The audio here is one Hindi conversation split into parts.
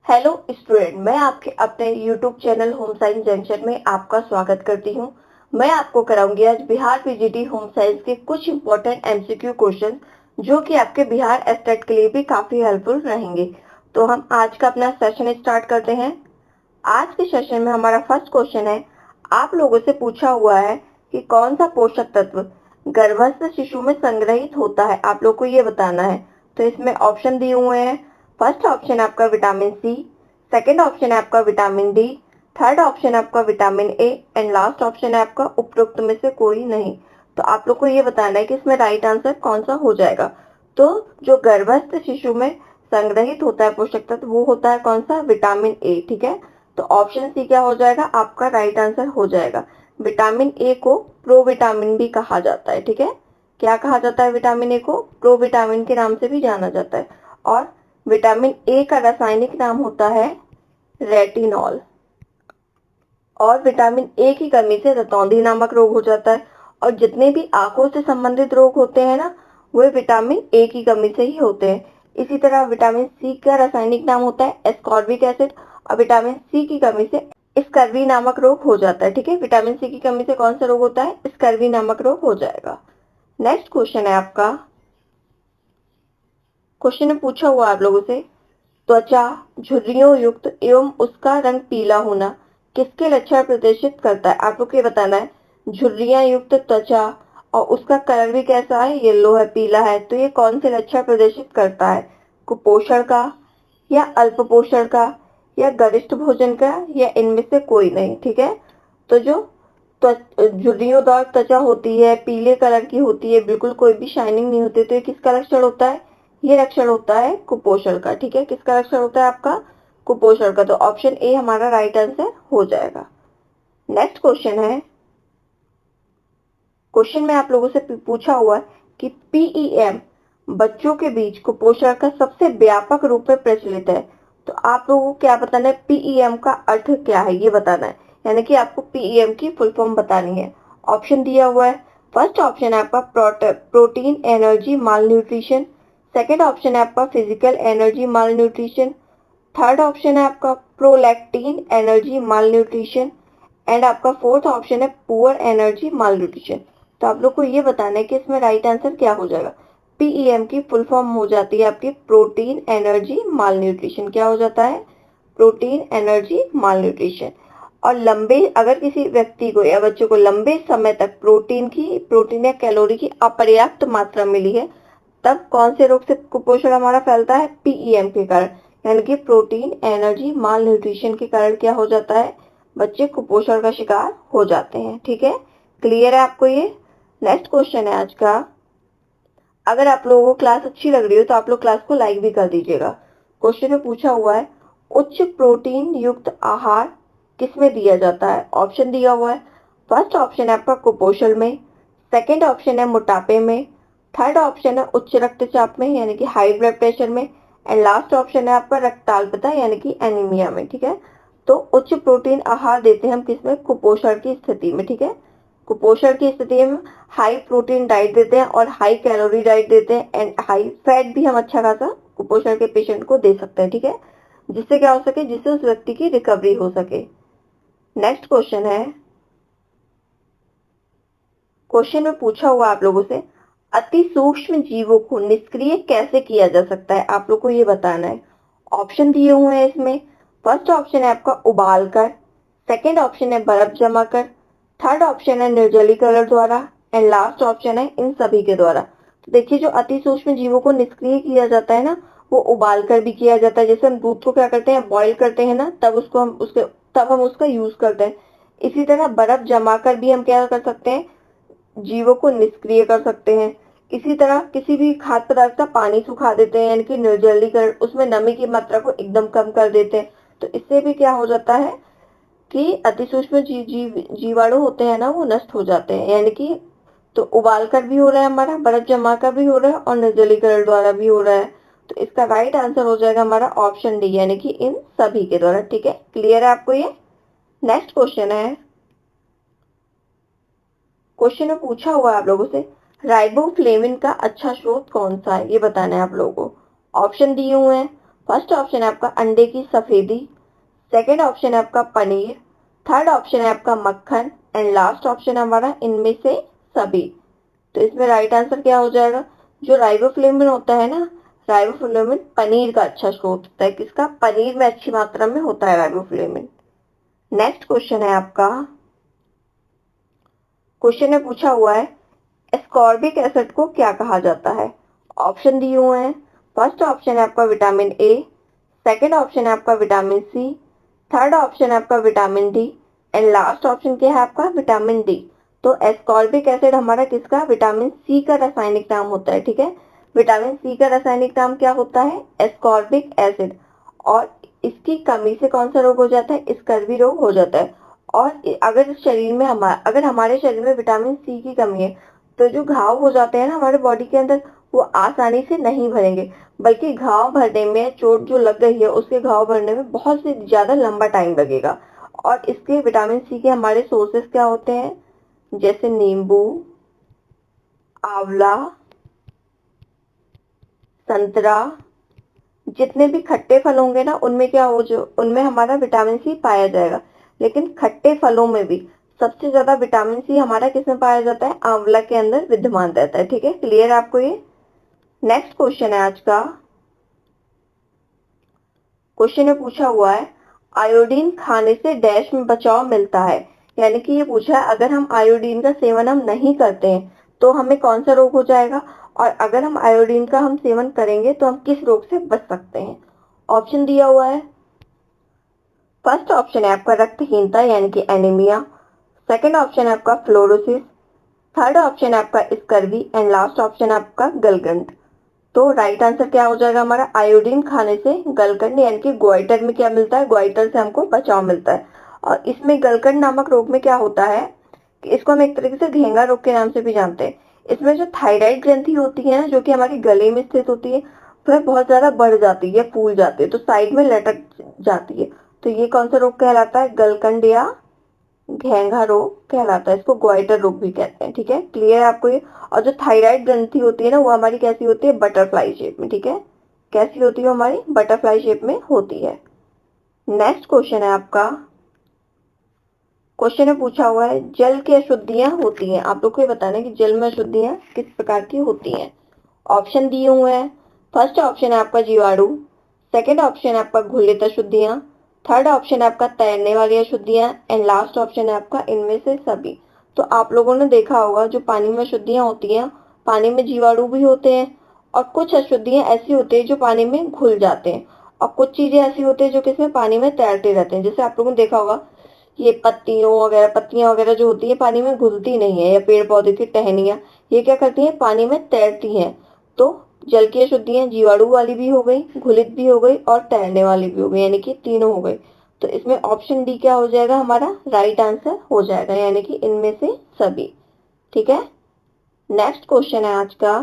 हेलो स्टूडेंट, मैं आपके अपने YouTube channel home science junction में आपका स्वागत करती हूं। मैं आपको कराऊंगी आज बिहार पीजीटी होम साइंस के कुछ इंपॉर्टेंट एमसीक्यू क्वेश्चन जो कि आपके बिहार एस्टेट के लिए भी काफी हेल्पफुल रहेंगे। तो हम आज का अपना सेशन स्टार्ट करते हैं। आज के सेशन में हमारा फर्स्ट क्वेश्चन है, आप लोगों से पूछा हुआ है कि कौन सा पोषक तत्व गर्भस्थ शिशु में संग्रहित होता है, आप लोग को ये बताना है। तो इसमें ऑप्शन दिए हुए हैं। फर्स्ट ऑप्शन है आपका विटामिन सी, सेकंड ऑप्शन है आपका विटामिन डी, थर्ड ऑप्शन है आपका vitamin A and last option है आपका उपरोक्त में से कोई नहीं। तो आप लोग को ये बताना है कि इसमें राइट आंसर कौन सा हो जाएगा। तो जो गर्भस्थ शिशु में संग्रहित होता है पोषक तत्व वो होता है कौन सा, विटामिन ए। ठीक है, तो ऑप्शन सी क्या हो जाएगा, आपका राइट आंसर हो जाएगा। विटामिन ए को प्रोविटामिन भी कहा जाता है। ठीक है, क्या कहा जाता है, विटामिन ए को प्रोविटामिन के नाम से भी जाना जाता है। और विटामिन ए का रासायनिक नाम होता है रेटिनॉल। और विटामिन ए की कमी से रतौंधी नामक रोग हो जाता है। और जितने भी आंखों से संबंधित रोग होते हैं ना, वे विटामिन ए की कमी से ही होते हैं। इसी तरह विटामिन सी का रासायनिक नाम होता है एस्कॉर्बिक एसिड, और विटामिन सी की कमी से स्कर्वी नामक रोग हो जाता है। ठीक है, विटामिन सी की कमी से कौन सा रोग होता है, स्कर्वी नामक रोग हो जाएगा। नेक्स्ट क्वेश्चन है आपका, क्वेश्चन में पूछा हुआ आप लोगों से, त्वचा झुर्रियों युक्त एवं उसका रंग पीला होना किसके लक्षण प्रदर्शित करता है। आप लोग को ये बताना है, झुर्रियां युक्त त्वचा और उसका कलर भी कैसा है, येलो है, पीला है, तो ये कौन से लक्षण प्रदर्शित करता है, कुपोषण का या अल्प पोषण का या गरिष्ठ भोजन का या इनमें से कोई नहीं। ठीक है, तो जो झुर्रियोंदार त्वचा होती है, पीले कलर की होती है, बिल्कुल कोई भी शाइनिंग नहीं होती, तो ये किसका लक्षण होता है, ये लक्षण होता है कुपोषण का। ठीक है, किसका लक्षण होता है आपका, कुपोषण का। तो ऑप्शन ए हमारा राइट आंसर हो जाएगा। नेक्स्ट क्वेश्चन है, क्वेश्चन में आप लोगों से पूछा हुआ है कि पीईएम बच्चों के बीच कुपोषण का सबसे व्यापक रूप में प्रचलित है। तो आप लोगों को क्या बताना है, पीईएम का अर्थ क्या है ये बताना है, यानी कि आपको पीईएम की फुल फॉर्म बतानी है। ऑप्शन दिया हुआ है। फर्स्ट ऑप्शन है आपका प्रोटीन एनर्जी माल न्यूट्रिशन, सेकेंड ऑप्शन है आपका फिजिकल एनर्जी माल न्यूट्रिशन, थर्ड ऑप्शन है आपका prolactin energy mall nutrition and आपका फोर्थ ऑप्शन है पुअर एनर्जी माल न्यूट्रिशन। तो आप लोग को ये बताना है कि इसमें राइट आंसर क्या हो जाएगा। पीईएम की फुल फॉर्म हो जाती है आपकी प्रोटीन एनर्जी माल न्यूट्रिशन। क्या हो जाता है, प्रोटीन एनर्जी माल न्यूट्रिशन। और लंबे, अगर किसी व्यक्ति को या बच्चे को लंबे समय तक प्रोटीन या कैलोरी की अपर्याप्त मात्रा मिली है, तब कौन से रोग से कुपोषण हमारा फैलता है, पीईएम के कारण, यानी कि प्रोटीन एनर्जी माल न्यूट्रिशन के कारण क्या हो जाता है, बच्चे कुपोषण का शिकार हो जाते हैं। ठीक है, क्लियर है आपको ये। नेक्स्ट क्वेश्चन है आज का, अगर आप लोगों को क्लास अच्छी लग रही हो तो आप लोग क्लास को लाइक भी कर दीजिएगा। क्वेश्चन में पूछा हुआ है, उच्च प्रोटीन युक्त आहार किसमें दिया जाता है। ऑप्शन दिया हुआ है। फर्स्ट ऑप्शन है आपका कुपोषण में, सेकंड ऑप्शन है मोटापे में, थर्ड ऑप्शन है उच्च रक्तचाप में यानी कि हाई ब्लड प्रेशर में, एंड लास्ट ऑप्शन है आपका रक्ताल्पता यानी कि एनीमिया में। ठीक है, तो उच्च प्रोटीन आहार देते हैं हम किसमें, कुपोषण की स्थिति में। ठीक है, कुपोषण की स्थिति में हाई प्रोटीन डाइट देते हैं और हाई कैलोरी डाइट देते हैं एंड हाई फैट भी हम अच्छा खासा कुपोषण के पेशेंट को दे सकते हैं। ठीक है, जिससे क्या हो सके, जिससे उस व्यक्ति की रिकवरी हो सके। नेक्स्ट क्वेश्चन है, क्वेश्चन में पूछा हुआ आप लोगों से, अति सूक्ष्म जीवों को निष्क्रिय कैसे किया जा सकता है, आप लोग को ये बताना है। ऑप्शन दिए हुए हैं इसमें। फर्स्ट ऑप्शन है आपका उबाल कर, सेकेंड ऑप्शन है बर्फ जमा कर, थर्ड ऑप्शन है निर्जलीकरण द्वारा एंड लास्ट ऑप्शन है इन सभी के द्वारा। तो देखिए, जो अति सूक्ष्म जीवों को निष्क्रिय किया जाता है ना, वो उबाल कर भी किया जाता है। जैसे हम दूध को क्या करते हैं, बॉईल करते हैं ना, तब हम उसका यूज करते हैं। इसी तरह बर्फ जमा कर भी हम क्या कर सकते हैं, जीवों को निष्क्रिय कर सकते हैं। इसी तरह किसी भी खाद्य पदार्थ का पानी सुखा देते हैं यानी कि निर्जलीकरण, उसमें नमी की मात्रा को एकदम कम कर देते हैं। तो इससे भी क्या हो जाता है कि अति सूक्ष्म जीवाणु होते हैं ना, वो नष्ट हो जाते हैं। यानी कि तो उबाल कर भी हो रहा है हमारा, बर्फ जमा कर भी हो रहा है और निर्जलीकरण द्वारा भी हो रहा है। तो इसका राइट आंसर हो जाएगा हमारा ऑप्शन डी यानी कि इन सभी के द्वारा। ठीक है, क्लियर है आपको ये। नेक्स्ट क्वेश्चन है, क्वेश्चन में पूछा हुआ है आप लोगों से, राइबोफ्लेविन का अच्छा स्रोत कौन सा है, ये बताना है आप लोगों को। ऑप्शन दिए हुए हैं। फर्स्ट ऑप्शन है आपका अंडे की सफेदी, सेकंड ऑप्शन है आपका पनीर, थर्ड ऑप्शन है आपका मक्खन एंड लास्ट ऑप्शन है हमारा इनमें से सभी। तो इसमें राइट आंसर क्या हो जाएगा? जो राइबोफ्लेविन होता है ना, राइबोफ्लेविन पनीर का अच्छा स्रोत होता है। किसका? पनीर में अच्छी मात्रा में होता है राइबोफ्लेविन। नेक्स्ट क्वेश्चन है आपका, क्वेश्चन में पूछा हुआ है एस्कॉर्बिक एसिड को क्या कहा जाता है? ऑप्शन दिए हुए हैं। फर्स्ट ऑप्शन है आपका विटामिन ए, सेकंड ऑप्शन है आपका विटामिन सी, थर्ड ऑप्शन है आपका vitamin D and last option क्या है आपका? Vitamin D. तो एस्कॉर्बिक एसिड हमारा किसका? विटामिन सी का रासायनिक नाम होता है। ठीक है, विटामिन सी का रासायनिक नाम क्या होता है? Ascorbic acid. और इसकी कमी से कौन सा रोग हो जाता है? स्कर्वी रोग हो जाता है। और अगर हमारे शरीर में विटामिन सी की कमी है तो जो घाव हो जाते हैं ना हमारे बॉडी के अंदर, वो आसानी से नहीं भरेंगे, बल्कि घाव भरने में, चोट जो लग गई है उसके घाव भरने में बहुत से ज्यादा लंबा टाइम लगेगा। और इसके विटामिन सी के हमारे सोर्सेस क्या होते हैं? जैसे नींबू, आंवला, संतरा, जितने भी खट्टे फल होंगे ना उनमें क्या हो, जो उनमें हमारा विटामिन सी पाया जाएगा। लेकिन खट्टे फलों में भी सबसे ज्यादा विटामिन सी हमारा किसमें पाया जाता है? आंवला के अंदर विद्यमान रहता है। ठीक है, क्लियर आपको ये? नेक्स्ट क्वेश्चन है आज का, क्वेश्चन में पूछा हुआ है आयोडीन खाने से डैश में बचाव मिलता है। यानी कि ये पूछा है अगर हम आयोडीन का सेवन हम नहीं करते हैं तो हमें कौन सा रोग हो जाएगा, और अगर हम आयोडीन का हम सेवन करेंगे तो हम किस रोग से बच सकते हैं। ऑप्शन दिया हुआ है। फर्स्ट ऑप्शन है आपका रक्तहीनता यानी कि एनीमिया, सेकंड ऑप्शन है आपका फ्लोरोसिस, थर्ड ऑप्शन है आपका स्कर्वी एंड लास्ट ऑप्शन है आपका गलगंड। तो राइट आंसर क्या हो जाएगा हमारा? आयोडीन खाने से गलगंड यानी कि ग्वाइटर में क्या मिलता है? ग्वाइटर से हमको बचाव मिलता है। और इसमें गलगंड नामक रोग में क्या होता है कि इसको हम एक तरीके से घेंगा रोग के नाम से भी जानते हैं। इसमें जो थायराइड ग्रंथि होती है ना, जो कि हमारी गले में स्थित होती है, वह बहुत ज्यादा बढ़ जाती है, फूल जाती है, तो साइड में लटक जाती है। तो ये कौन सा रोग कहलाता है? गलगंड या घेंघा रोग कहलाता है। इसको ग्वाइटर रोग भी कहते हैं। ठीक है, क्लियर है आपको ये? और जो थायराइड ग्रंथि होती है ना, वो हमारी कैसी होती है? बटरफ्लाई शेप में। ठीक है, कैसी होती है? हमारी बटरफ्लाई शेप में होती है। नेक्स्ट क्वेश्चन है आपका, क्वेश्चन में पूछा हुआ है जल की अशुद्धियां होती हैं। आप लोग को ये बताना है कि जल में अशुद्धियां किस प्रकार की होती हैं। ऑप्शन दिए हुए हैं। फर्स्ट ऑप्शन है आपका जीवाणु, सेकंड ऑप्शन है आपका घुलित अशुद्धियां, थर्ड ऑप्शन है आपका तैरने वाली अशुद्धियां एंड लास्ट ऑप्शन है आपका इनमें से सभी। तो आप लोगों ने देखा होगा जो पानी में अशुद्धियां होती हैं, पानी में जीवाणु भी होते हैं, और कुछ अशुद्धियां ऐसी होती है जो पानी में घुल जाते हैं, और कुछ चीजें ऐसी होती है जो किसमें? पानी में तैरते रहते हैं। जैसे आप लोगों ने देखा होगा ये पत्तियां वगैरह जो होती है पानी में घुलती नहीं है, या पेड़ पौधे की टहनियां, ये क्या करती हैं? पानी में तैरती हैं। तो जल की अशुद्धियां जीवाणु वाली भी हो गई, घुलित भी हो गई और तैरने वाली भी हो गई, यानी कि तीनों हो गई। तो इसमें ऑप्शन डी क्या हो जाएगा हमारा? राइट आंसर हो जाएगा, यानी कि इनमें से सभी। ठीक है, नेक्स्ट क्वेश्चन है आज का,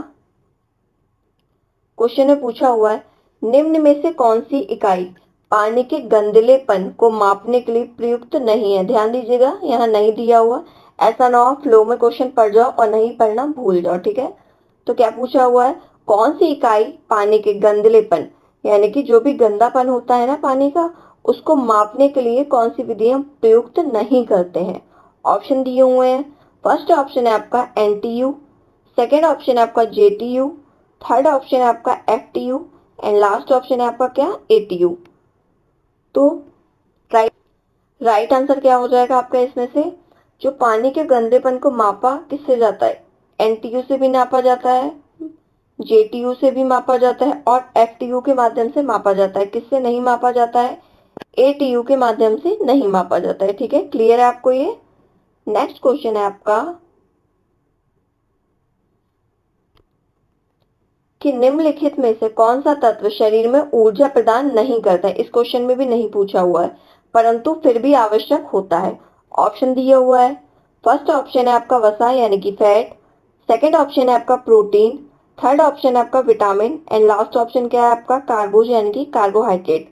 क्वेश्चन में पूछा हुआ है निम्न में से कौन सी इकाई पानी के गंदलेपन को मापने के लिए प्रयुक्त नहीं है। ध्यान दीजिएगा, यहाँ नहीं दिया हुआ, ऐसा ना हो फ्लो में क्वेश्चन पढ़ जाओ और नहीं पढ़ना भूल जाओ। ठीक है, तो क्या पूछा हुआ है? कौन सी इकाई पानी के गंदलेपन यानी कि जो भी गंदापन होता है ना पानी का, उसको मापने के लिए कौन सी विधि हम प्रयुक्त नहीं करते हैं। ऑप्शन दिए हुए हैं। फर्स्ट ऑप्शन है आपका एनटीयू, सेकेंड ऑप्शन है आपका जेटीयू, थर्ड ऑप्शन है आपका एफटीयू एंड लास्ट ऑप्शन है आपका क्या? एटीयू। तो राइट राइट आंसर क्या हो जाएगा आपका इसमें से? जो पानी के गंदेपन को मापा किससे जाता है? एनटीयू से भी नापा जाता है, जेटीयू से भी मापा जाता है और एफटीयू के माध्यम से मापा जाता है। किससे नहीं मापा जाता है? एटीयू के माध्यम से नहीं मापा जाता है। ठीक है, क्लियर है आपको ये? नेक्स्ट क्वेश्चन है आपका कि निम्नलिखित में से कौन सा तत्व शरीर में ऊर्जा प्रदान नहीं करता है। इस क्वेश्चन में भी नहीं पूछा हुआ है, परंतु फिर भी आवश्यक होता है। ऑप्शन दिया हुआ है। फर्स्ट ऑप्शन है आपका वसा यानी कि फैट, सेकंड ऑप्शन है आपका प्रोटीन, थर्ड ऑप्शन है आपका विटामिन एंड लास्ट ऑप्शन क्या है आपका? कार्बोज यानी कि कार्बोहाइड्रेट।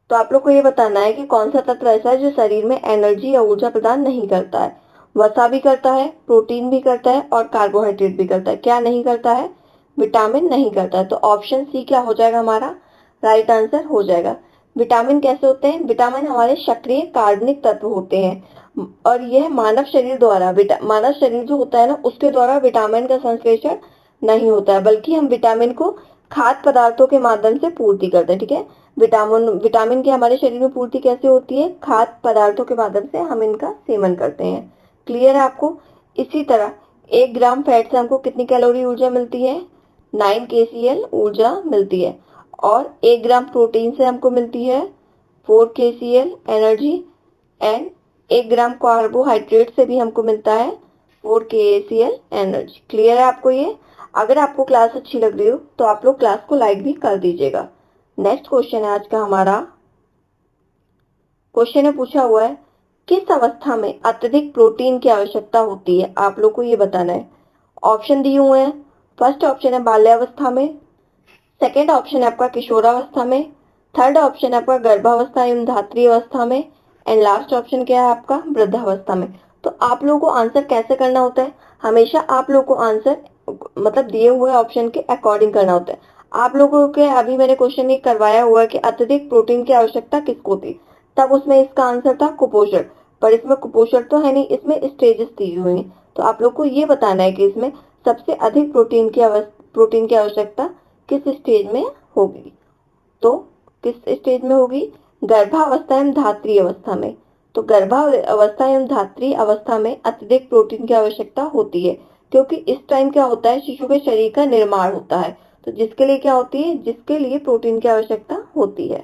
तो आप लोग को ये बताना है कि कौन सा तत्व ऐसा है जो शरीर में एनर्जी या ऊर्जा प्रदान नहीं करता है। वसा भी करता है, प्रोटीन भी करता है और कार्बोहाइड्रेट भी करता है। क्या नहीं करता है? विटामिन नहीं करता है। तो ऑप्शन सी क्या हो जाएगा हमारा राइट आंसर हो जाएगा। विटामिन कैसे होते हैं? विटामिन हमारे सक्रिय कार्बनिक तत्व होते हैं और यह मानव शरीर द्वारा मानव शरीर जो होता है ना उसके द्वारा विटामिन का संश्लेषण नहीं होता है, बल्कि हम विटामिन को खाद्य पदार्थों के माध्यम से पूर्ति करते हैं। ठीक है, विटामिन की हमारे शरीर में पूर्ति कैसे होती है? खाद्य पदार्थों के माध्यम से हम इनका सेवन करते हैं। क्लियर है आपको? इसी तरह 1 ग्राम फैट से हमको कितनी कैलोरी ऊर्जा मिलती है? 9 kcal ऊर्जा मिलती है। और 1 ग्राम प्रोटीन से हमको मिलती है 4 kcal energy and 1 gram carbohydrate से भी हमको मिलता है 4 kcal एनर्जी। क्लियर है आपको ये? अगर आपको क्लास अच्छी लग रही हो तो आप लोग क्लास को लाइक भी कर दीजिएगा। नेक्स्ट क्वेश्चन है आज का हमारा। क्वेश्चन में पूछा हुआ है किस अवस्था में अत्यधिक प्रोटीन की आवश्यकता होती है? आप लोग को ये बताना है। ऑप्शन दिए हुए हैं। फर्स्ट ऑप्शन है बाल्यावस्था में, सेकेंड ऑप्शन है आपका किशोरावस्था में, थर्ड ऑप्शन है आपका गर्भावस्था एवं धात्री अवस्था में एंड लास्ट ऑप्शन क्या है आपका वृद्धावस्था में। तो आप लोगों को आंसर कैसे करना होता है? हमेशा आप लोगों को आंसर मतलब दिए हुए ऑप्शन के अकॉर्डिंग करना होता है। आप लोगों के अभी मैंने क्वेश्चन ये करवाया हुआ है कि अत्यधिक प्रोटीन की आवश्यकता किसको थी, तब उसमें इसका आंसर था कुपोषण, पर इसमें कुपोषण तो है नहीं, इसमें स्टेजेस दी हुई है। तो आप लोग को ये बताना है कि इसमें सबसे अधिक प्रोटीन की आवश्यकता किस स्टेज में होगी। तो किस स्टेज में होगी? गर्भावस्था एवं धात्री अवस्था में। तो गर्भावस्था एवं धात्री अवस्था में अत्यधिक प्रोटीन की आवश्यकता होती है, क्योंकि इस टाइम क्या होता है शिशु के शरीर का निर्माण होता है, तो जिसके लिए क्या होती है? जिसके लिए प्रोटीन की आवश्यकता होती है।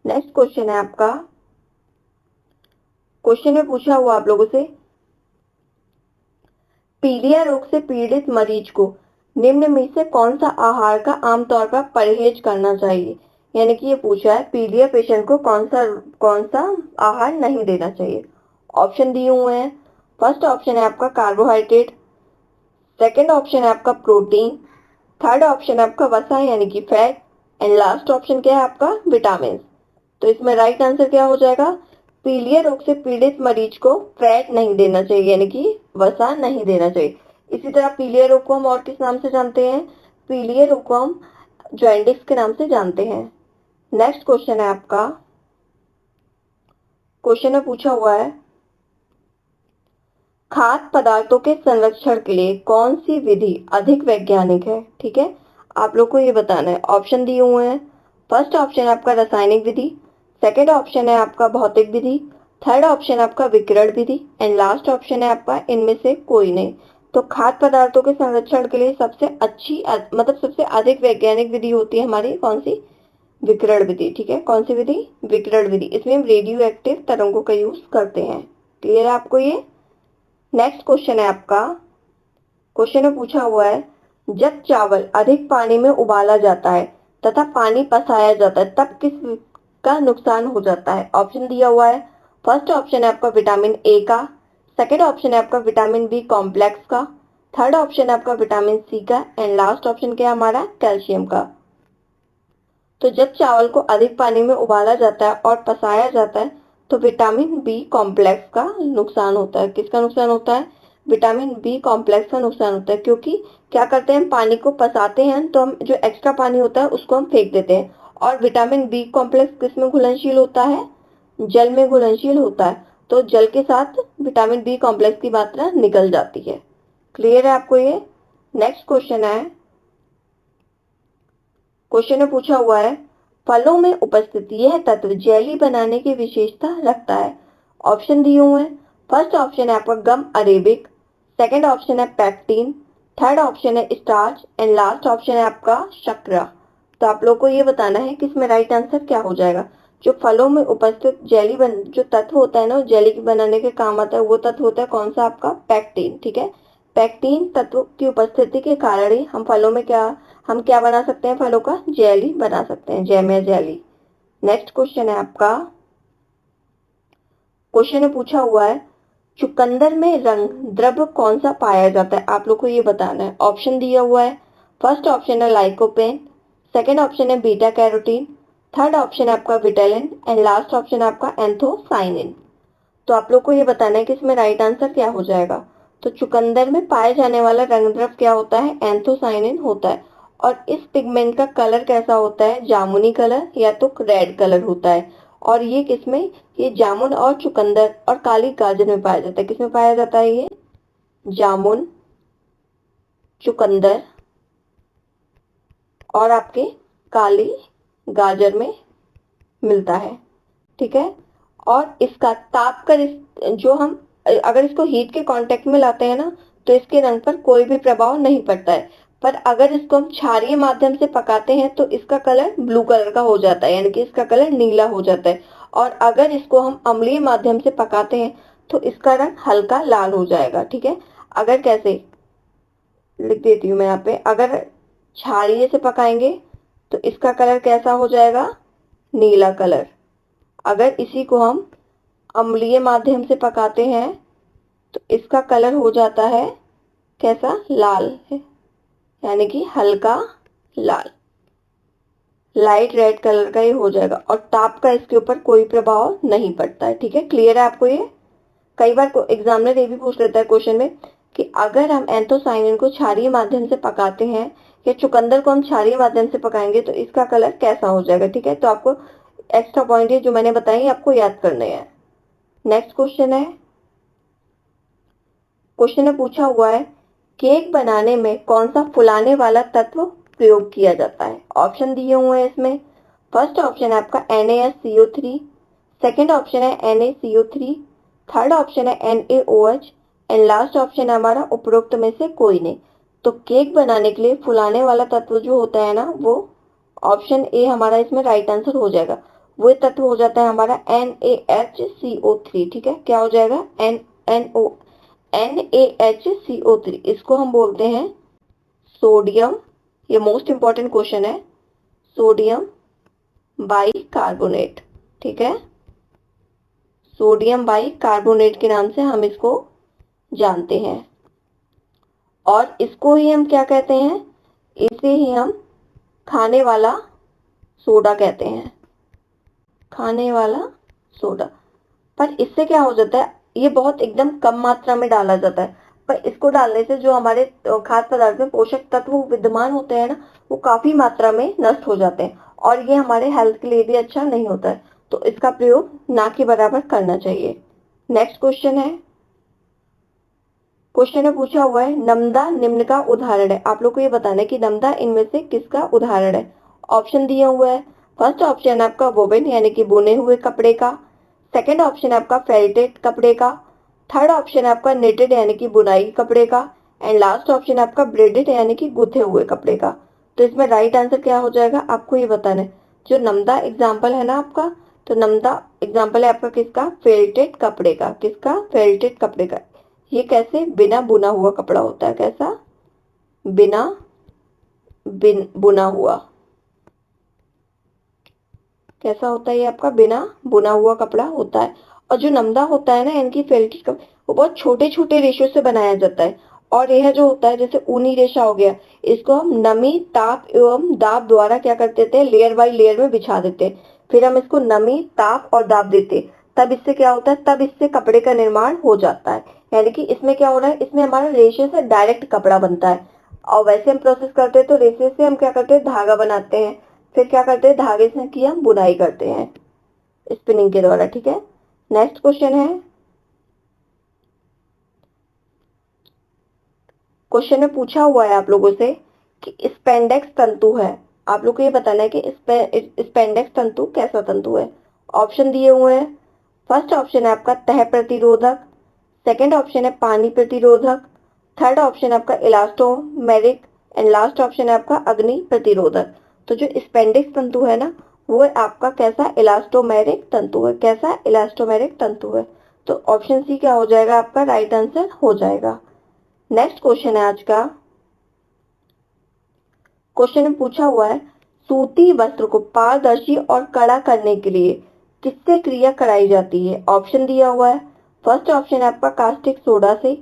नेक्स्ट क्वेश्चन है आपका। क्वेश्चन में पूछा हुआ आप लोगों से पीलिया रोग से पीड़ित मरीज को निम्न में से कौन सा आहार का आमतौर पर परहेज करना चाहिए? यानी कि ये पूछा है पीलिया पेशेंट को कौन सा आहार नहीं देना चाहिए। ऑप्शन दिए हुए हैं। फर्स्ट ऑप्शन है आपका कार्बोहाइड्रेट, सेकंड ऑप्शन है आपका प्रोटीन, थर्ड ऑप्शन है आपका वसा यानी कि फैट एंड लास्ट ऑप्शन क्या है आपका विटामिन। तो इसमें राइट आंसर क्या हो जाएगा? पीलिया रोग से पीड़ित मरीज को फैट नहीं देना चाहिए यानी कि वसा नहीं देना चाहिए। इसी तरह पीलिया रोग को हम और किस नाम से जानते हैं? पीलिया रोग को हम जॉन्डिस के नाम से जानते हैं। नेक्स्ट क्वेश्चन है आपका। क्वेश्चन में पूछा हुआ है खाद्य पदार्थों के संरक्षण के लिए कौन सी विधि अधिक वैज्ञानिक है? ठीक है, आप लोग को ये बताना है। ऑप्शन दिए हुए हैं। फर्स्ट ऑप्शन है आपका रासायनिक विधि, सेकेंड ऑप्शन है आपका भौतिक विधि, थर्ड ऑप्शन है आपका विकिरण विधि एंड लास्ट ऑप्शन है आपका इनमें से कोई नहीं। तो खाद्य पदार्थों के संरक्षण के लिए सबसे अच्छी मतलब सबसे अधिक वैज्ञानिक विधि होती है हमारी कौन सी? विकिरण विधि। ठीक है, कौन सी विधि? विकिरण विधि। इसमें हम रेडियो एक्टिव तरंगों का यूज करते हैं। क्लियर है आपको ये? नेक्स्ट क्वेश्चन है आपका। क्वेश्चन में पूछा हुआ है जब चावल अधिक पानी में उबाला जाता है तथा पानी पसाया जाता है तब किस का नुकसान हो जाता है? ऑप्शन दिया हुआ है। फर्स्ट ऑप्शन है आपका विटामिन ए का, सेकेंड ऑप्शन है आपका विटामिन बी कॉम्प्लेक्स का, थर्ड ऑप्शन है आपका विटामिन सी का एंड लास्ट ऑप्शन क्या है हमारा कैल्शियम का। तो जब चावल को अधिक पानी में उबाला जाता है और पसाया जाता है तो विटामिन बी कॉम्प्लेक्स का नुकसान होता है। किसका नुकसान होता है? विटामिन बी कॉम्प्लेक्स का नुकसान होता है, क्योंकि क्या करते हैं हम पानी को पसाते हैं तो हम जो एक्स्ट्रा पानी होता है उसको हम फेंक देते हैं और विटामिन बी कॉम्प्लेक्स किस में घुलनशील होता है? जल में घुलनशील होता है, तो जल के साथ विटामिन बी कॉम्प्लेक्स की मात्रा निकल जाती है। क्लियर है आपको ये? नेक्स्ट क्वेश्चन है। क्वेश्चन में पूछा हुआ है फलों में उपस्थित यह तत्व जेली बनाने की विशेषता रखता है। ऑप्शन दिए हुए हैं। फर्स्ट ऑप्शन है आपका गम अरेबिक, सेकंड ऑप्शन है पैक्टीन, थर्ड ऑप्शन है स्टार्च एंड लास्ट ऑप्शन है आपका शर्करा। तो आप लोग को ये बताना है कि इसमें राइट आंसर क्या हो जाएगा। जो फलों में उपस्थित जो तत्व होता है ना जेली बनाने के काम आता है वो तत्व होता है कौन सा? आपका पैक्टीन। ठीक है, पैक्टीन तत्व की उपस्थिति के कारण ही हम क्या बना सकते हैं? फलों का जेली बना सकते हैं, जैम या जेली। नेक्स्ट क्वेश्चन है आपका। क्वेश्चन में पूछा हुआ है चुकंदर में रंग द्रव्य कौन सा पाया जाता है? आप लोग को ये बताना है। ऑप्शन दिया हुआ है। फर्स्ट ऑप्शन है लाइकोपेन, सेकेंड ऑप्शन है बीटा कैरोटीन, थर्ड ऑप्शन है आपका विटालिन एंड लास्ट ऑप्शन है आपका एंथोसाइनिन। तो आप लोग को ये बताना है कि इसमें राइट आंसर क्या हो जाएगा। तो चुकंदर में पाए जाने वाला रंग द्रव्य क्या होता है? एंथोसायनिन होता है। और इस पिगमेंट का कलर कैसा होता है? जामुनी कलर या तो रेड कलर होता है। और ये किसमें? ये जामुन और चुकंदर और काली गाजर में पाया जाता है। किसमें पाया जाता है ये? जामुन, चुकंदर और आपके काली गाजर में मिलता है। ठीक है। और इसका ताप का जो हम अगर इसको हीट के कांटेक्ट में लाते हैं ना, तो इसके रंग पर कोई भी प्रभाव नहीं पड़ता है। पर अगर इसको हम क्षारीय माध्यम से पकाते हैं तो इसका कलर ब्लू कलर का हो जाता है, यानी कि इसका कलर नीला हो जाता है। और अगर इसको हम अम्लीय माध्यम से पकाते हैं तो इसका रंग हल्का लाल हो जाएगा। ठीक है। अगर कैसे, लिख देती हूँ मैं यहाँ पे, अगर क्षारीय से पकाएंगे तो इसका कलर कैसा हो जाएगा? नीला कलर। अगर इसी को हम अम्लीय माध्यम से पकाते हैं तो इसका कलर हो जाता है कैसा? लाल है, यानी कि हल्का लाल, लाइट रेड कलर का ये हो जाएगा। और ताप का इसके ऊपर कोई प्रभाव नहीं पड़ता है। ठीक है, क्लियर है आपको ये? कई बार एग्जामिनर ये भी पूछ लेता है क्वेश्चन में कि अगर हम एंथोसायनिन को क्षारीय माध्यम से पकाते हैं या चुकंदर को हम क्षारीय माध्यम से पकाएंगे तो इसका कलर कैसा हो जाएगा। ठीक है, तो आपको एक्स्ट्रा पॉइंट है जो मैंने बताई आपको याद करने हैं। नेक्स्ट क्वेश्चन है, क्वेश्चन में पूछा हुआ है केक बनाने में कौन सा फुलाने वाला तत्व प्रयोग किया जाता है। ऑप्शन दिए हुए हैं इसमें। फर्स्ट ऑप्शन है आपका NaSCO3, सेकंड ऑप्शन है NaCO3, थर्ड ऑप्शन है NaOH एंड लास्ट ऑप्शन है हमारा उपरोक्त में से कोई नहीं। तो केक बनाने के लिए फुलाने वाला तत्व जो होता है ना, वो ऑप्शन ए हमारा इसमें राइट आंसर हो जाएगा। वो तत्व हो जाता है हमारा NaHCO3। ठीक है, क्या हो जाएगा? NaHCO3। इसको हम बोलते हैं सोडियम, ये मोस्ट इंपॉर्टेंट क्वेश्चन है, सोडियम बाइकार्बोनेट। ठीक है, सोडियम बाइकार्बोनेट के नाम से हम इसको जानते हैं। और इसको ही हम क्या कहते हैं? इसे ही हम खाने वाला सोडा कहते हैं, खाने वाला सोडा। पर इससे क्या हो जाता है, ये बहुत एकदम कम मात्रा में डाला जाता है, पर इसको डालने से जो हमारे खाद्य पदार्थ में पोषक तत्व विद्यमान होते हैं ना, वो काफी मात्रा में नष्ट हो जाते हैं और ये हमारे हेल्थ के लिए भी अच्छा नहीं होता है। तो इसका प्रयोग ना के बराबर करना चाहिए। नेक्स्ट क्वेश्चन है, क्वेश्चन में पूछा हुआ है नमदा निम्न का उदाहरण है। आप लोग को ये बताना है कि नमदा इनमें से किसका उदाहरण है। ऑप्शन दिए हुए हैं। फर्स्ट ऑप्शन है आपका वोवेन यानी कि बुने हुए कपड़े का, सेकंड ऑप्शन है आपका फेल्टेड कपड़े का, थर्ड ऑप्शन है आपका नेटेड यानी कि बुनाई कपड़े का एंड लास्ट ऑप्शन है आपका ब्रेडेड यानी कि गुथे हुए कपड़े का। तो इसमें राइट आंसर क्या हो जाएगा आपको ये बताना है। जो नमदा एग्जाम्पल है ना आपका, तो नमदा एग्जाम्पल है आपका किसका? फेल्टेड कपड़े का। किसका? फेल्टेड कपड़े का। ये कैसे? बिना बुना हुआ कपड़ा होता है। कैसा? बिना बुना हुआ। कैसा होता है ये आपका? बिना बुना हुआ कपड़ा होता है। और जो नमदा होता है ना, इनकी फेल्टेड कपड़े, वो बहुत छोटे छोटे रेशों से बनाया जाता है। और यह जो होता है जैसे ऊनी रेशा हो गया, इसको हम नमी ताप एवं दाब द्वारा क्या कर देते हैं? लेयर बाय लेयर में बिछा देते हैं। फिर हम इसको नमी ताप और दाब देते हैं, तब इससे क्या होता है? तब इससे कपड़े का निर्माण हो जाता है। यानी कि इसमें क्या हो रहा है? इसमें हमारा रेशे से डायरेक्ट कपड़ा बनता है। और वैसे हम प्रोसेस करते हैं तो रेशे से हम क्या करते हैं? धागा बनाते हैं। फिर क्या करते हैं? धागे से की हम बुनाई करते हैं स्पिनिंग के द्वारा। ठीक है, नेक्स्ट क्वेश्चन है, क्वेश्चन में पूछा हुआ है आप लोगों से कि स्पेंडेक्स तंतु है। आप लोग को ये बताना है कि स्पेंडेक्स तंतु कैसा तंतु है। ऑप्शन दिए हुए हैं। फर्स्ट ऑप्शन है आपका तह प्रतिरोधक, सेकंड ऑप्शन है पानी प्रतिरोधक, थर्ड ऑप्शन है आपका इलास्टोमेरिक एंड लास्ट ऑप्शन है आपका अग्नि प्रतिरोधक। तो जो स्पेंडेक्स तंतु है ना, वो है आपका कैसा? इलास्टोमेरिक तंतु है। कैसा? इलास्टोमेरिक तंतु है। तो ऑप्शन सी क्या हो जाएगा आपका? राइट आंसर हो जाएगा। नेक्स्ट क्वेश्चन है आज का, क्वेश्चन में पूछा हुआ है सूती वस्त्र को पारदर्शी और कड़ा करने के लिए किससे क्रिया कराई जाती है। ऑप्शन दिया हुआ है। फर्स्ट ऑप्शन है आपका कास्टिक सोडा से,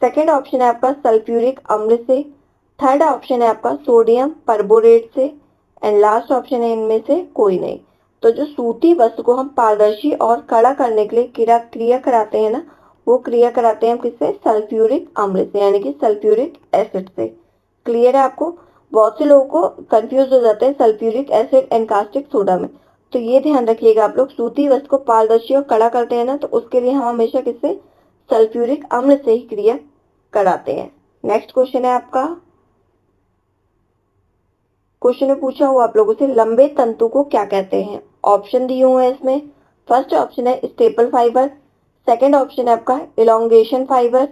सेकंड ऑप्शन है आपका सल्फ्यूरिक अम्ल से, थर्ड ऑप्शन है आपका सोडियम परबोरेट से एंड लास्ट ऑप्शन है इनमें से कोई नहीं। तो जो सूती वस्त्र को हम पारदर्शी और कड़ा करने के लिए क्रिया कराते हैं ना, वो क्रिया कराते हैं हम किससे? सल्फ्यूरिक अम्ल से, यानी कि सल्फ्यूरिक एसिड से। क्लियर है आपको? बहुत से लोगों को कंफ्यूज हो जाते हैं sulphuric acid and caustic soda में, तो ये ध्यान रखिएगा आप लोग, सूती वस्तु को पारदर्शी और कड़ा करते हैं ना, तो उसके लिए हम हमेशा किससे? सल्फ्यूरिक अम्ल से ही क्रिया कराते हैं। नेक्स्ट क्वेश्चन है आपका, क्वेश्चन में पूछा हुआ आप लोगों से लंबे तंतु को क्या कहते हैं? ऑप्शन दिए हुए हैं इसमें। फर्स्ट ऑप्शन है स्टेपल फाइबर, सेकंड ऑप्शन है आपका इलोंगेशन फाइबर,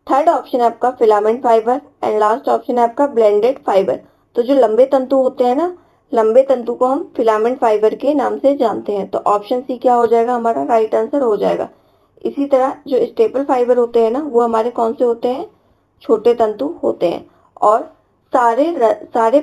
थर्ड ऑप्शन है आपका filament fibre and last option है आपका ब्लेंडेड फाइबर। तो जो लंबे तंतु होते हैं ना, लंबे तंतु को हम फिलामेंट फाइबर के नाम से जानते हैं, तो ऑप्शन सी क्या हो जाएगा? हमारा राइट आंसर हो जाएगा। इसी तरह जो स्टेपल फाइबर होते हैं ना, वो हमारे कौन से होते हैं? छोटे तंतु होते हैं। और सारे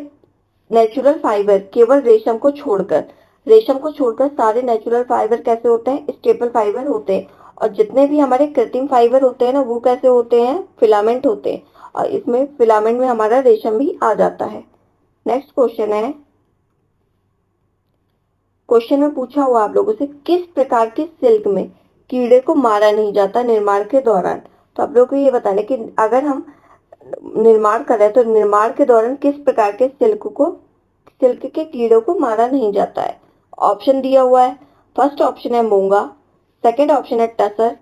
नेचुरल फाइबर केवल रेशम को छोड़कर सारे नेचुरल फाइबर कैसे होते हैं? स्टेपल फाइबर होते हैं। और जितने भी हमारे कृत्रिम फाइबर होते हैं ना, वो कैसे होते हैं? फिलामेंट होते हैं। और इसमें फिलामेंट में हमारा रेशम भी आ जाता है। नेक्स्ट क्वेश्चन है, क्वेश्चन में पूछा हुआ आप लोगों से किस प्रकार के सिल्क में कीड़े को मारा नहीं जाता निर्माण के दौरान? तो आप लोगों को ये बताना है कि अगर हम निर्माण कर रहे हैं तो निर्माण के दौरान किस प्रकार के सिल्क के कीड़ों को मारा नहीं जाता है? ऑप्शन दिया हुआ है। फर्स्ट ऑप्शन है मूंगा, सेकंड ऑप्शन है टसर,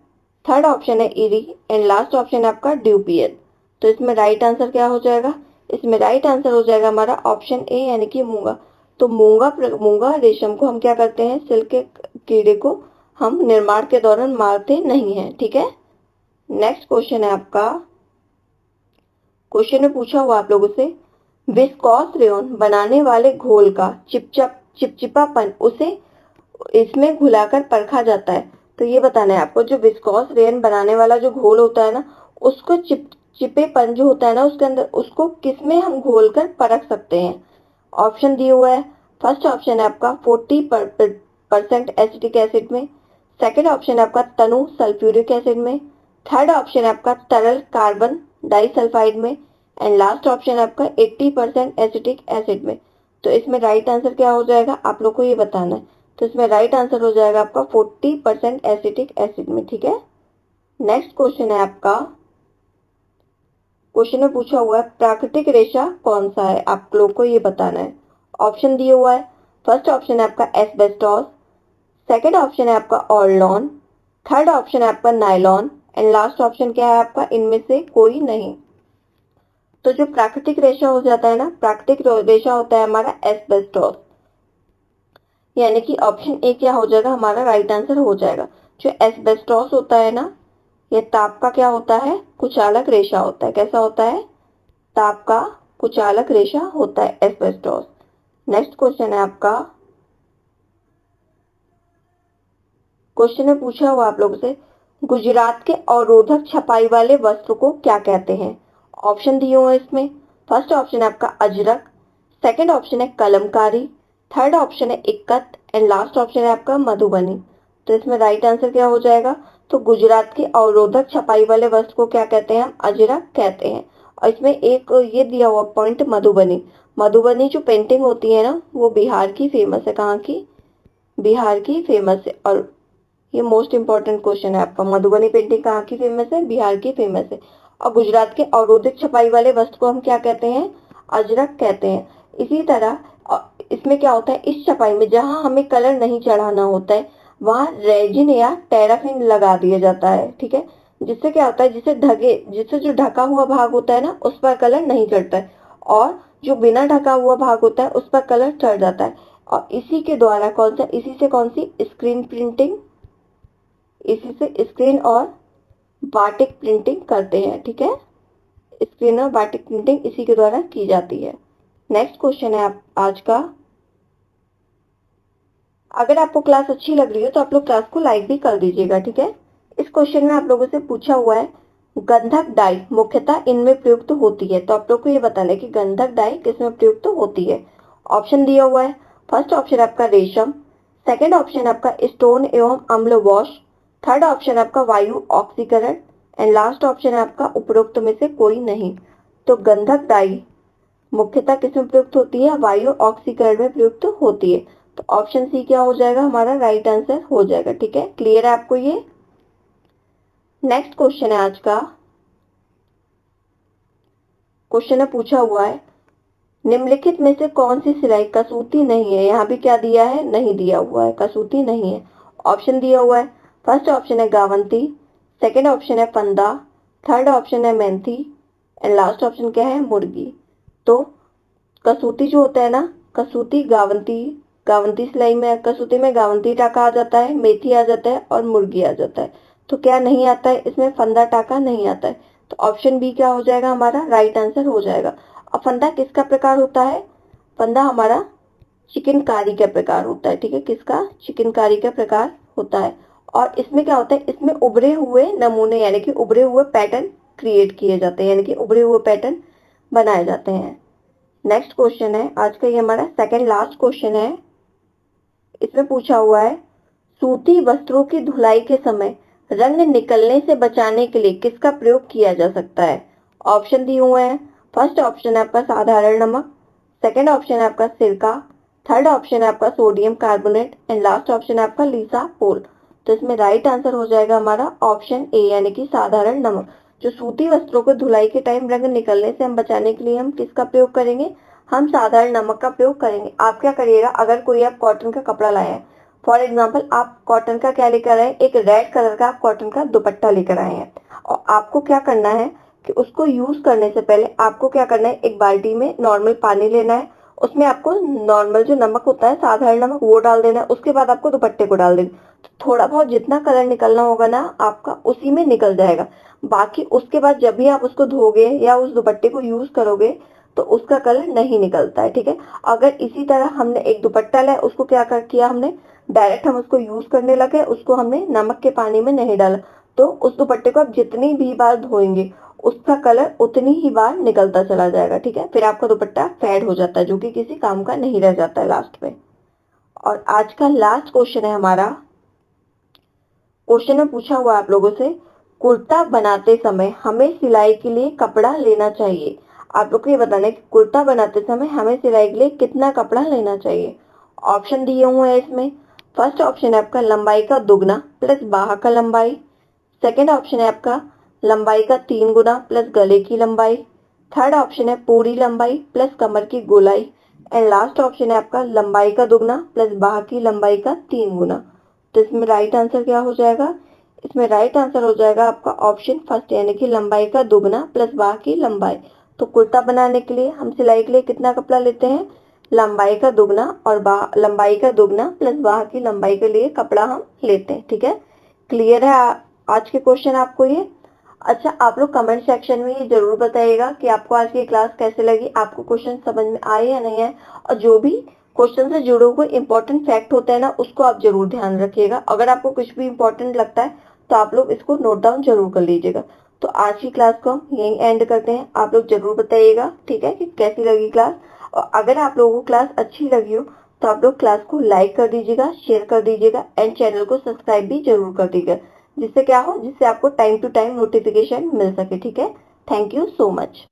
थर्ड ऑप्शन है इरी एंड लास्ट ऑप्शन है आपका ड्यूपियन। तो इसमें राइट आंसर क्या हो जाएगा? इसमें राइट आंसर हो जाएगा हमारा ऑप्शन ए, यानी कि मूंगा। तो मूंगा रेशम को हम क्या करते हैं? सिल्क के कीड़े को हम निर्माण के दौरान मारते नहीं हैं। ठीक है। नेक्स्ट क्वेश्चन है आपका, क्वेश्चन में पूछा हुआ आप लोगों से विस्कॉस रेयन बनाने वाले घोल का चिपचिपापन उसे इसमें घुलाकर परखा जाता है। तो ये बताना है आपको, जो विस्कॉस रेयन बनाने वाला जो घोल होता है ना, उसको चिपेपन जो होता है ना उसके अंदर, उसको किसमें हम घोल कर परख सकते हैं? ऑप्शन दिए हुआ है। फर्स्ट ऑप्शन है आपका 40% एसिटिक एसिड में, सेकेंड ऑप्शन है आपका तनु सल्फ्यूरिक एसिड में, थर्ड ऑप्शन है आपका तरल कार्बन डाइसल्फाइड में एंड लास्ट ऑप्शन है आपका 80% एसिटिक एसिड में। तो इसमें राइट आंसर क्या हो जाएगा? आप लोग को ये बताना है। तो इसमें राइट आंसर हो जाएगा आपका 40% एसिटिक एसिड में। ठीक है। नेक्स्ट क्वेश्चन है आपका, क्वेश्चन में पूछा हुआ है प्राकृतिक रेशा कौन सा है? आप लोग को ये बताना है। ऑप्शन दिए हुआ है। फर्स्ट ऑप्शन है आपका एस्बेस्टॉस, सेकंड ऑप्शन है आपका ऑर्लॉन, थर्ड ऑप्शन है आपका नायलॉन एंड लास्ट ऑप्शन क्या है आपका? इनमें से कोई नहीं। तो जो प्राकृतिक रेशा हो जाता है ना, प्राकृतिक रेशा होता है हमारा एस्बेस्टॉस, यानी कि ऑप्शन ए क्या हो जाएगा? हमारा राइट आंसर हो जाएगा। जो एस्बेस्टॉस होता है ना, ये ताप का क्या होता है? कुचालक रेशा होता है। कैसा होता है? ताप का कुचालक रेशा होता है एस्बेस्टॉस। नेक्स्ट क्वेश्चन है आपका, क्वेश्चन में पूछा हुआ आप लोगों से गुजरात के अवरोधक छपाई वाले वस्त्र को क्या कहते हैं? ऑप्शन दिए हुए इसमें। फर्स्ट ऑप्शन है आपका अजरक, सेकंड ऑप्शन है कलमकारी, थर्ड ऑप्शन है इक्कत एंड लास्ट ऑप्शन है आपका मधुबनी। तो इसमें राइट आंसर क्या हो जाएगा? तो गुजरात के अवरोधक छपाई वाले वस्त्र को क्या कहते हैं? हम अजरक कहते हैं। और इसमें एक ये दिया हुआ पॉइंट मधुबनी, मधुबनी जो पेंटिंग होती है ना, वो बिहार की फेमस है। कहाँ की? बिहार की फेमस है। और ये मोस्ट इंपॉर्टेंट क्वेश्चन है आपका, मधुबनी पेंटिंग कहाँ की फेमस है? बिहार की फेमस है। और गुजरात के अवरोधिक छपाई वाले वस्त्र को हम क्या कहते हैं? अजरक कहते हैं। इसी तरह इसमें क्या होता है, इस छपाई में जहां हमें कलर नहीं चढ़ाना होता है, वहां रेजिन या पैराफिन लगा दिया जाता है। ठीक है। जिससे क्या होता है, जिससे जो ढका हुआ भाग होता है ना, उस पर कलर नहीं चढ़ता है, और जो बिना ढका हुआ भाग होता है उस पर कलर चढ़ जाता है। और इसी के द्वारा इसी से कौन सी स्क्रीन प्रिंटिंग, इसी से स्क्रीन और बाटिक प्रिंटिंग करते हैं। ठीक है। स्क्रीन और बाटिक प्रिंटिंग इसी के द्वारा की जाती है। नेक्स्ट क्वेश्चन है आप आज का, अगर आपको क्लास अच्छी लग रही हो तो आप लोग क्लास को लाइक भी कर दीजिएगा। ठीक है। इस क्वेश्चन में आप लोगों से पूछा हुआ है गंधक डाई मुख्यतः इनमें प्रयुक्त होती है। तो आप लोग को ये बताना है कि गंधक डाई किसमें प्रयुक्त होती है। ऑप्शन दिया हुआ है। फर्स्ट ऑप्शन आपका रेशम, सेकंड ऑप्शन आपका स्टोन एवं अम्ल वॉश, थर्ड ऑप्शन आपका वायु ऑक्सीकरण एंड लास्ट ऑप्शन है आपका उपरोक्त में से कोई नहीं। तो गंधक डाई मुख्यतः किसमें प्रयुक्त होती है? वायु ऑक्सीकरण में प्रयुक्त होती है। तो ऑप्शन सी क्या हो जाएगा? हमारा राइट आंसर हो जाएगा। ठीक है। क्लियर है आपको ये? नेक्स्ट क्वेश्चन है आज का। क्वेश्चन है पूछा हुआ है, निम्नलिखित में से कौन सी सिलाई कसूती नहीं है। यहाँ भी क्या दिया है, नहीं दिया हुआ है, कसूती नहीं है। ऑप्शन दिया हुआ है, फर्स्ट ऑप्शन है गावंती, सेकंड ऑप्शन है फंदा, थर्ड ऑप्शन है मेहंदी एंड लास्ट ऑप्शन क्या है, मुर्गी। तो कसूती जो होता है ना, कसूती गावंती, गावंती सिलाई में, कसूती में गावंती टाका आ जाता है, मेथी आ जाता है और मुर्गी आ जाता है। तो क्या नहीं आता है इसमें, फंदा टाका नहीं आता है। तो ऑप्शन बी क्या हो जाएगा हमारा, राइट आंसर हो जाएगा। अब फंदा किसका प्रकार होता है, फंदा हमारा चिकनकारी का प्रकार होता है। ठीक है, किसका, चिकनकारी का प्रकार होता है। और इसमें क्या होता है, इसमें उभरे हुए नमूने यानी कि उभरे हुए पैटर्न क्रिएट किए जाते हैं, यानी कि उभरे हुए पैटर्न बनाए जाते हैं। नेक्स्ट क्वेश्चन है आज का, ये हमारा सेकंड लास्ट क्वेश्चन है। इसमें पूछा हुआ है, सूती वस्त्रों की धुलाई के समय रंग निकलने से बचाने के लिए किसका प्रयोग किया जा सकता है। ऑप्शन दिए हुए हैं, फर्स्ट ऑप्शन है आपका साधारण नमक, सेकंड ऑप्शन है आपका सिरका, थर्ड ऑप्शन है आपका sodium carbonate and last option है आपका लीसा पोल। तो इसमें राइट आंसर हो जाएगा हमारा ऑप्शन ए यानी कि साधारण नमक। जो सूती वस्त्रों को धुलाई के टाइम रंग निकलने से हम बचाने के लिए हम किसका प्रयोग करेंगे, हम साधारण नमक का प्रयोग करेंगे। आप क्या करिएगा, अगर कोई आप कॉटन का कपड़ा लाए हैं, फॉर एग्जाम्पल आप कॉटन का क्या लेकर आए, एक रेड कलर का आप कॉटन का दुपट्टा लेकर आए हैं, और आपको क्या करना है कि उसको यूज करने से पहले आपको क्या करना है, एक बाल्टी में नॉर्मल पानी लेना है, उसमें आपको नॉर्मल जो नमक होता है साधारण नमक वो डाल देना है, उसके बाद आपको दुपट्टे को डाल देना। तो थोड़ा बहुत जितना कलर निकलना होगा ना आपका उसी में निकल जाएगा। बाकी उसके बाद जब भी आप उसको धोगे या उस दुपट्टे को यूज करोगे तो उसका कलर नहीं निकलता है। ठीक है, अगर इसी तरह हमने एक दुपट्टा लिया, उसको क्या कर किया हमने, डायरेक्ट हम उसको यूज करने लगे, उसको हमने नमक के पानी में नहीं डाला, तो उस दुपट्टे को आप जितनी भी बार धोएंगे उसका कलर उतनी ही बार निकलता चला जाएगा। ठीक है, फिर आपका दुपट्टा फेड हो जाता है, जो कि किसी काम का नहीं रह जाता है लास्ट में। और आज का लास्ट क्वेश्चन है हमारा। क्वेश्चन में पूछा हुआ आप लोगों से, कुर्ता बनाते समय हमें सिलाई के लिए कपड़ा लेना चाहिए। आप लोग को ये बताना है कि कुर्ता बनाते समय हमें सिलाई के लिए कितना कपड़ा लेना चाहिए। ऑप्शन दिए हुए हैं इसमें, फर्स्ट ऑप्शन है आपका लंबाई का दुगना प्लस बाह का लंबाई, सेकेंड ऑप्शन है आपका लंबाई का 3 गुना प्लस गले की लंबाई, थर्ड ऑप्शन है पूरी लंबाई प्लस कमर की गोलाई एंड लास्ट ऑप्शन है आपका लंबाई का दुगना प्लस बाह की लंबाई का 3 गुना। तो इसमें राइट आंसर क्या हो जाएगा, इसमें राइट आंसर हो जाएगा आपका ऑप्शन फर्स्ट यानी कि लंबाई का दुगना प्लस बाह की लंबाई। तो कुर्ता बनाने के लिए हम सिलाई के लिए कितना कपड़ा लेते हैं, लंबाई का दुगना और लंबाई का दुगना प्लस बाह की लंबाई के लिए कपड़ा हम लेते हैं। ठीक है, क्लियर है आज के क्वेश्चन आपको ये। अच्छा, आप लोग कमेंट सेक्शन में ये जरूर बताइएगा कि आपको आज की क्लास कैसे लगी, आपको क्वेश्चन समझ में आए या नहीं है, और जो भी क्वेश्चन से जुड़े हुए इंपॉर्टेंट फैक्ट होते हैं ना उसको आप जरूर ध्यान रखिएगा। अगर आपको कुछ भी इंपॉर्टेंट लगता है तो आप लोग इसको नोट डाउन जरूर कर लीजिएगा। तो आज की क्लास को हम यहीं एंड करते हैं, आप लोग जरूर बताइएगा ठीक है कि कैसी लगी क्लास। और अगर आप लोगों को क्लास अच्छी लगी हो तो आप लोग क्लास को लाइक कर दीजिएगा, शेयर कर दीजिएगा एंड चैनल को सब्सक्राइब भी जरूर कर दीजिएगा, जिससे क्या हो, जिससे आपको टाइम टू टाइम नोटिफिकेशन मिल सके। ठीक है, थैंक यू सो मच।